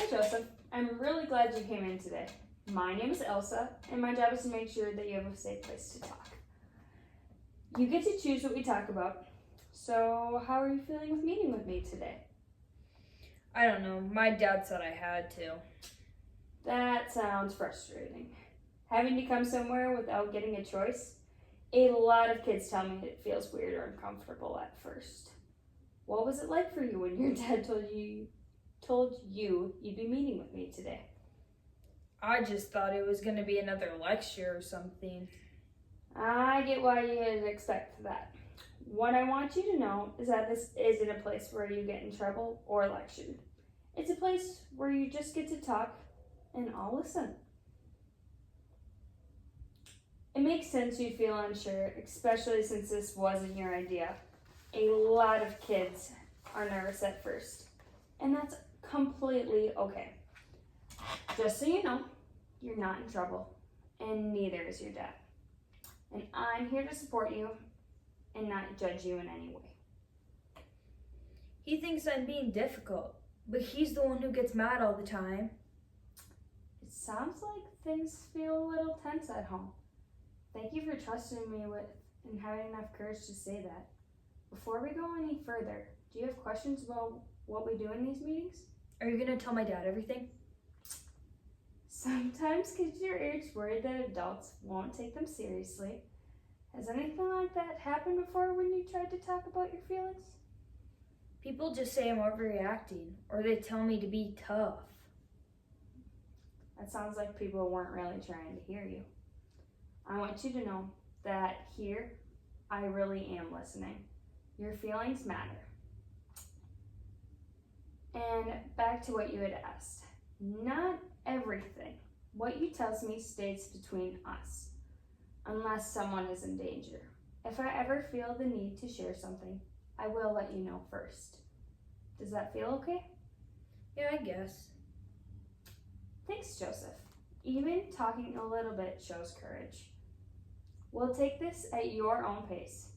Hi, Joseph. I'm really glad you came in today. My name is Elsa, and my job is to make sure that you have a safe place to talk. You get to choose what we talk about. So, how are you feeling with meeting with me today? I don't know. My dad said I had to. That sounds frustrating. Having to come somewhere without getting a choice? A lot of kids tell me it feels weird or uncomfortable at first. What was it like for you when your dad told you you'd be meeting with me today? I just thought it was going to be another lecture or something. I get why you'd expect that. What I want you to know is that this isn't a place where you get in trouble or lectured. It's a place where you just get to talk and I'll listen. It makes sense you feel unsure, especially since this wasn't your idea. A lot of kids are nervous at first, and that's completely okay. Just so you know, you're not in trouble, and neither is your dad. And I'm here to support you and not judge you in any way. He thinks I'm being difficult, but he's the one who gets mad all the time. It sounds like things feel a little tense at home. Thank you for trusting me with and having enough courage to say that. Before we go any further, do you have questions about what we do in these meetings? Are you going to tell my dad everything? Sometimes kids your age worry that adults won't take them seriously. Has anything like that happened before when you tried to talk about your feelings? People just say I'm overreacting, or they tell me to be tough. That sounds like people weren't really trying to hear you. I want you to know that here, I really am listening. Your feelings matter. And back to what you had asked. Not everything what you tells me stays between us, unless someone is in danger. If I ever feel the need to share something, I will let you know first. Does that feel okay? Yeah, I guess. Thanks, Joseph. Even talking a little bit shows courage. We'll take this at your own pace.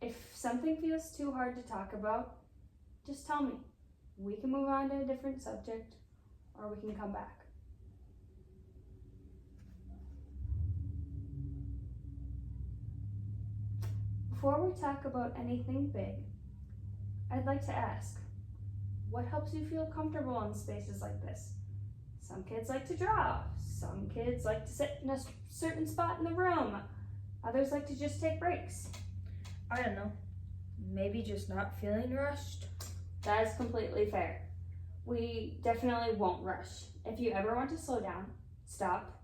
If something feels too hard to talk about, just tell me. We can move on to a different subject, or we can come back. Before we talk about anything big, I'd like to ask, what helps you feel comfortable in spaces like this? Some kids like to draw. Some kids like to sit in a certain spot in the room. Others like to just take breaks. I don't know. Maybe just not feeling rushed? That is completely fair. We definitely won't rush. If you ever want to slow down, stop,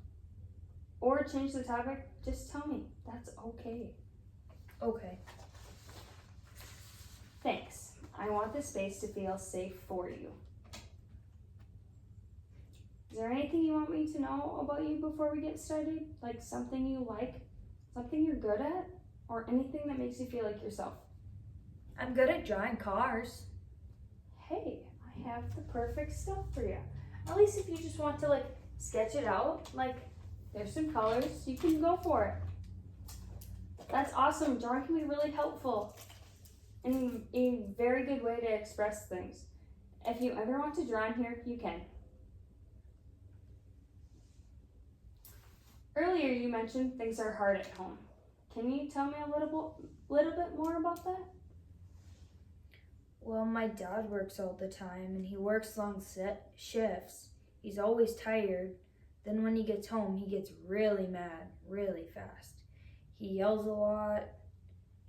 or change the topic, just tell me. That's okay. Okay. Thanks. I want this space to feel safe for you. Is there anything you want me to know about you before we get started? Like something you like, something you're good at, or anything that makes you feel like yourself? I'm good at drawing cars. Hey, I have the perfect stuff for you. At least if you just want to sketch it out, there's some colors, you can go for it. That's awesome. Drawing can be really helpful and a very good way to express things. If you ever want to draw in here, you can. Earlier you mentioned things are hard at home. Can you tell me a little bit more about that? Well, my dad works all the time, and he works long shifts. He's always tired. Then when he gets home, he gets really mad, really fast. He yells a lot,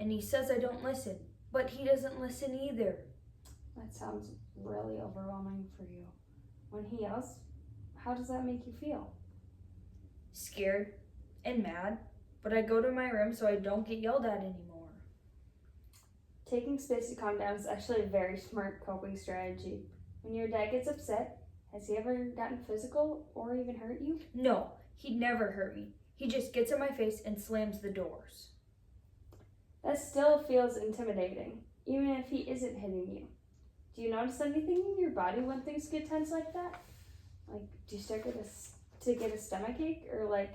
and he says I don't listen, but he doesn't listen either. That sounds really overwhelming for you. When he yells, how does that make you feel? Scared and mad, but I go to my room so I don't get yelled at anymore. Taking space to calm down is actually a very smart coping strategy. When your dad gets upset, has he ever gotten physical or even hurt you? No, he'd never hurt me. He just gets in my face and slams the doors. That still feels intimidating, even if he isn't hitting you. Do you notice anything in your body when things get tense like that? Do you start to get a stomach ache, or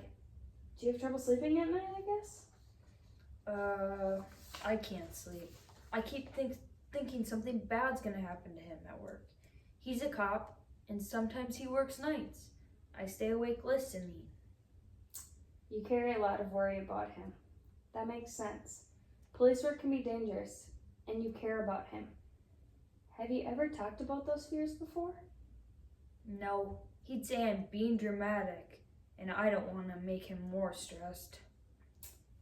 do you have trouble sleeping at night, I guess? I can't sleep. I keep thinking something bad's gonna happen to him at work. He's a cop, and sometimes he works nights. I stay awake listening. You carry a lot of worry about him. That makes sense. Police work can be dangerous, and you care about him. Have you ever talked about those fears before? No, he'd say I'm being dramatic, and I don't want to make him more stressed.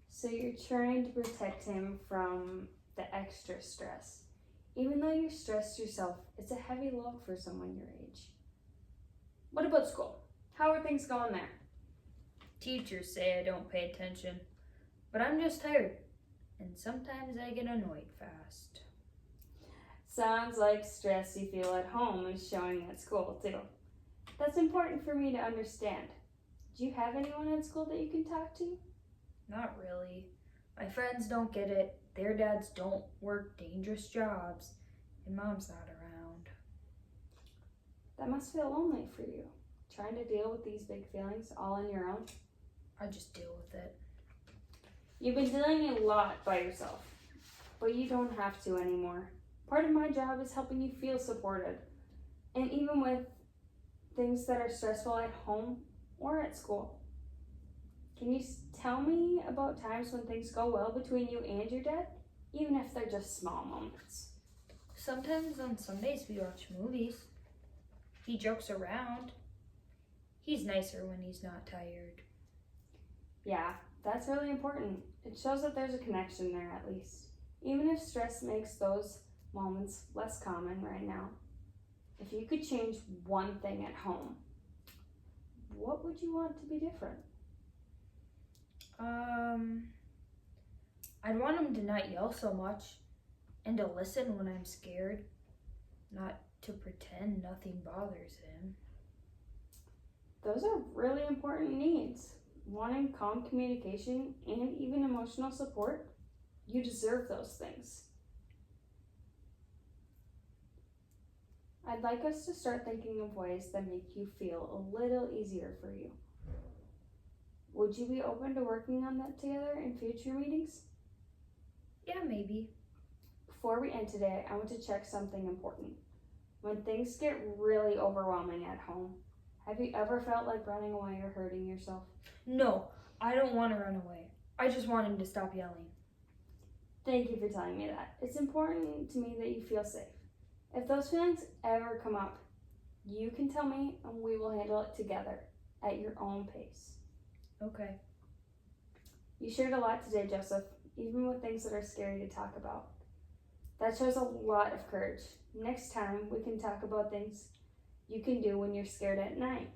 So you're trying to protect him from the extra stress. Even though you're stressed yourself, it's a heavy load for someone your age. What about school? How are things going there? Teachers say I don't pay attention, but I'm just tired, and sometimes I get annoyed fast. Sounds like stress you feel at home is showing at school too. That's important for me to understand. Do you have anyone at school that you can talk to? Not really. My friends don't get it. Their dads don't work dangerous jobs, and mom's not around. That must feel lonely for you, trying to deal with these big feelings all on your own. I just deal with it. You've been dealing a lot by yourself, but you don't have to anymore. Part of my job is helping you feel supported. And even with things that are stressful at home or at school. Can you tell me about times when things go well between you and your dad, even if they're just small moments? Sometimes on Sundays we watch movies. He jokes around. He's nicer when he's not tired. Yeah, that's really important. It shows that there's a connection there at least. Even if stress makes those moments less common right now. If you could change one thing at home, what would you want to be different? I'd want him to not yell so much and to listen when I'm scared, not to pretend nothing bothers him. Those are really important needs. Wanting calm communication and even emotional support, you deserve those things. I'd like us to start thinking of ways that make you feel a little easier for you. Would you be open to working on that together in future meetings? Yeah, maybe. Before we end today, I want to check something important. When things get really overwhelming at home, have you ever felt like running away or hurting yourself? No, I don't want to run away. I just want him to stop yelling. Thank you for telling me that. It's important to me that you feel safe. If those feelings ever come up, you can tell me and we will handle it together at your own pace. Okay. You shared a lot today, Joseph, even with things that are scary to talk about. That shows a lot of courage. Next time we can talk about things you can do when you're scared at night.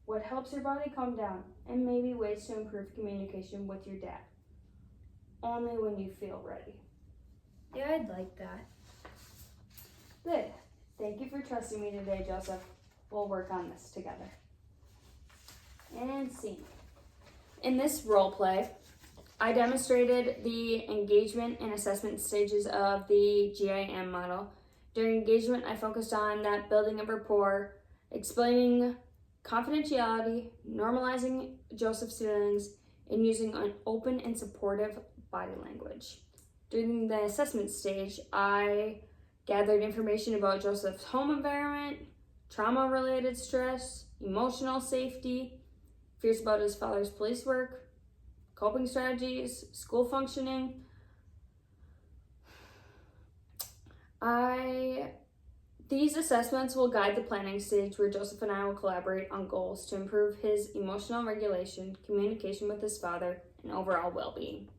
What helps your body calm down, and maybe ways to improve communication with your dad. Only when you feel ready. Yeah, I'd like that. Good. Thank you for trusting me today, Joseph. We'll work on this together. And scene. In this role play, I demonstrated the engagement and assessment stages of the GIM model. During engagement, I focused on that building of rapport, explaining confidentiality, normalizing Joseph's feelings, and using an open and supportive body language. During the assessment stage, I gathered information about Joseph's home environment, trauma-related stress, emotional safety, fears about his father's police work, coping strategies, school functioning. These assessments will guide the planning stage where Joseph and I will collaborate on goals to improve his emotional regulation, communication with his father, and overall well-being.